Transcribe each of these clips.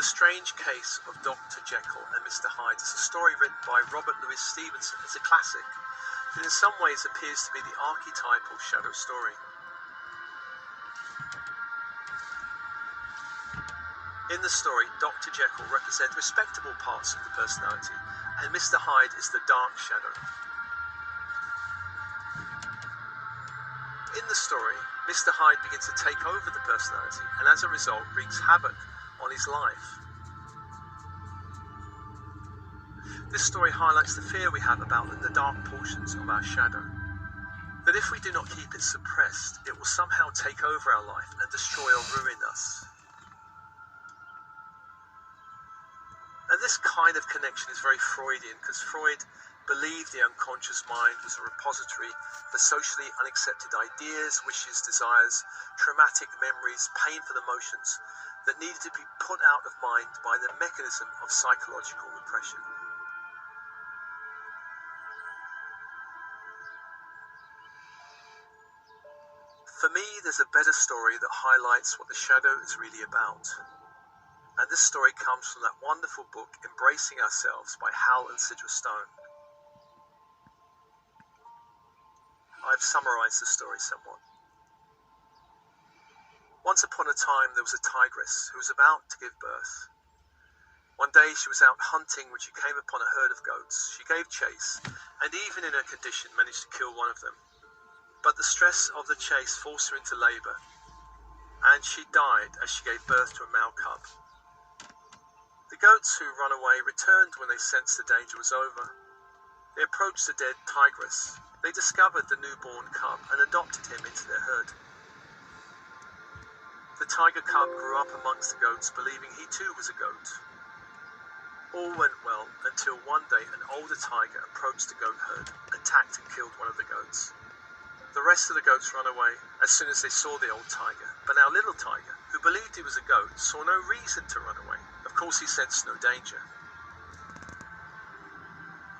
The Strange Case of Dr. Jekyll and Mr. Hyde is a story written by Robert Louis Stevenson. It's a classic that in some ways appears to be the archetypal shadow story. In the story, Dr. Jekyll represents respectable parts of the personality, and Mr. Hyde is the dark shadow. In the story, Mr. Hyde begins to take over the personality, and as a result wreaks havoc on his life. This story highlights the fear we have about the dark portions of our shadow. That if we do not keep it suppressed, it will somehow take over our life and destroy or ruin us. And this kind of connection is very Freudian, because Freud believed the unconscious mind was a repository for socially unaccepted ideas, wishes, desires, traumatic memories, painful emotions that needed to be put out of mind by the mechanism of psychological repression. For me, there's a better story that highlights what the shadow is really about. And this story comes from that wonderful book, Embracing Ourselves by Hal and Sidra Stone. I've summarized the story somewhat. Once upon a time, there was a tigress who was about to give birth. One day she was out hunting when she came upon a herd of goats. She gave chase, and even in her condition managed to kill one of them. But the stress of the chase forced her into labor, and she died as she gave birth to a male cub. The goats who ran away returned when they sensed the danger was over. They approached the dead tigress. They discovered the newborn cub and adopted him into their herd. The tiger cub grew up amongst the goats, believing he too was a goat. All went well until one day an older tiger approached the goat herd, attacked and killed one of the goats. The rest of the goats ran away as soon as they saw the old tiger, but our little tiger, who believed he was a goat, saw no reason to run away. Of course, he sensed no danger.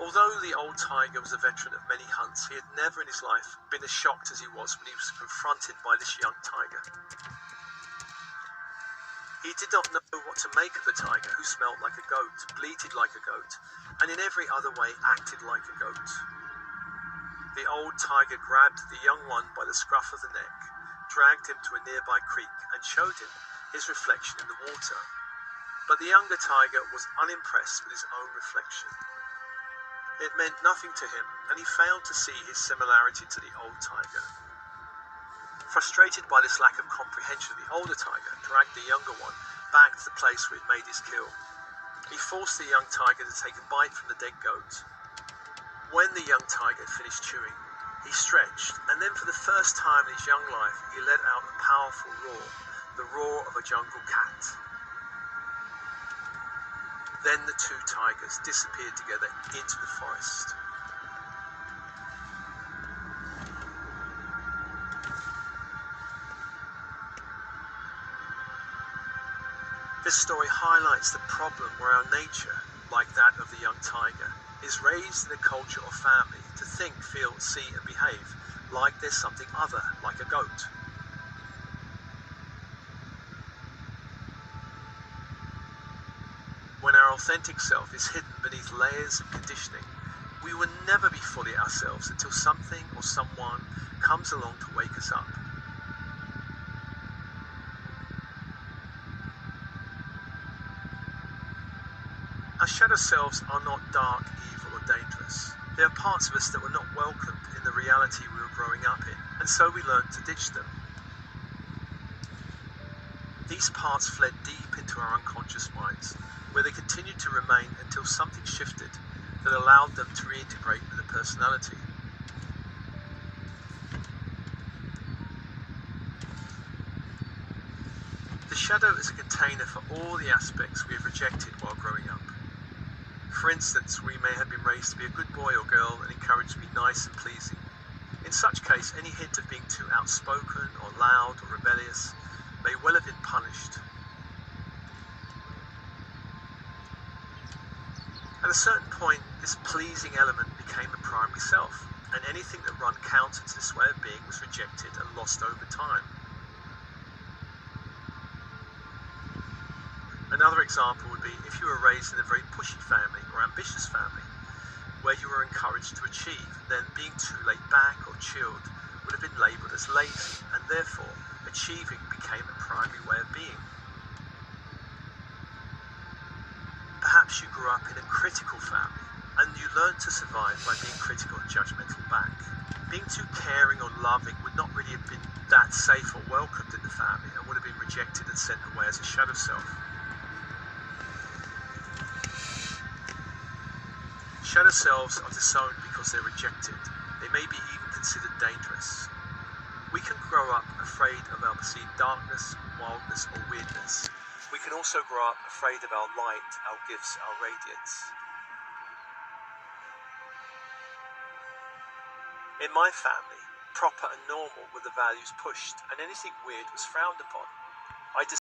Although the old tiger was a veteran of many hunts, he had never in his life been as shocked as he was when he was confronted by this young tiger. He did not know what to make of the tiger, who smelled like a goat, bleated like a goat, and in every other way acted like a goat. The old tiger grabbed the young one by the scruff of the neck, dragged him to a nearby creek, and showed him his reflection in the water. But the younger tiger was unimpressed with his own reflection. It meant nothing to him, and he failed to see his similarity to the old tiger. Frustrated by this lack of comprehension, the older tiger dragged the younger one back to the place where he'd made his kill. He forced the young tiger to take a bite from the dead goat. When the young tiger had finished chewing, he stretched, and then for the first time in his young life, he let out a powerful roar, the roar of a jungle cat. Then the two tigers disappeared together into the forest. This story highlights the problem where our nature, like that of the young tiger, is raised in a culture or family to think, feel, see and behave like there's something other, like a goat. When our authentic self is hidden beneath layers of conditioning, we will never be fully ourselves until something or someone comes along to wake us up. Our shadow selves are not dark, evil or dangerous. They are parts of us that were not welcomed in the reality we were growing up in, and so we learned to ditch them. These parts fled deep into our unconscious minds, where they continued to remain until something shifted that allowed them to reintegrate with the personality. The shadow is a container for all the aspects we have rejected while growing up. For instance, we may have been raised to be a good boy or girl and encouraged to be nice and pleasing. In such case, any hint of being too outspoken or loud or rebellious may well have been punished. At a certain point, this pleasing element became a primary self, and anything that ran counter to this way of being was rejected and lost over time. Another Another example would be if you were raised in a very pushy family or ambitious family, where you were encouraged to achieve, then being too laid back or chilled would have been labelled as lazy, and therefore achieving became a primary way of being. Perhaps you grew up in a critical family, and you learned to survive by being critical and judgmental back. Being too caring or loving would not really have been that safe or welcomed in the family, and would have been rejected and sent away as a shadow self. Shadow selves are disowned because they're rejected. They may be even considered dangerous. We can grow up afraid of our perceived darkness, wildness, or weirdness. We can also grow up afraid of our light, our gifts, our radiance. In my family, proper and normal were the values pushed, and anything weird was frowned upon. I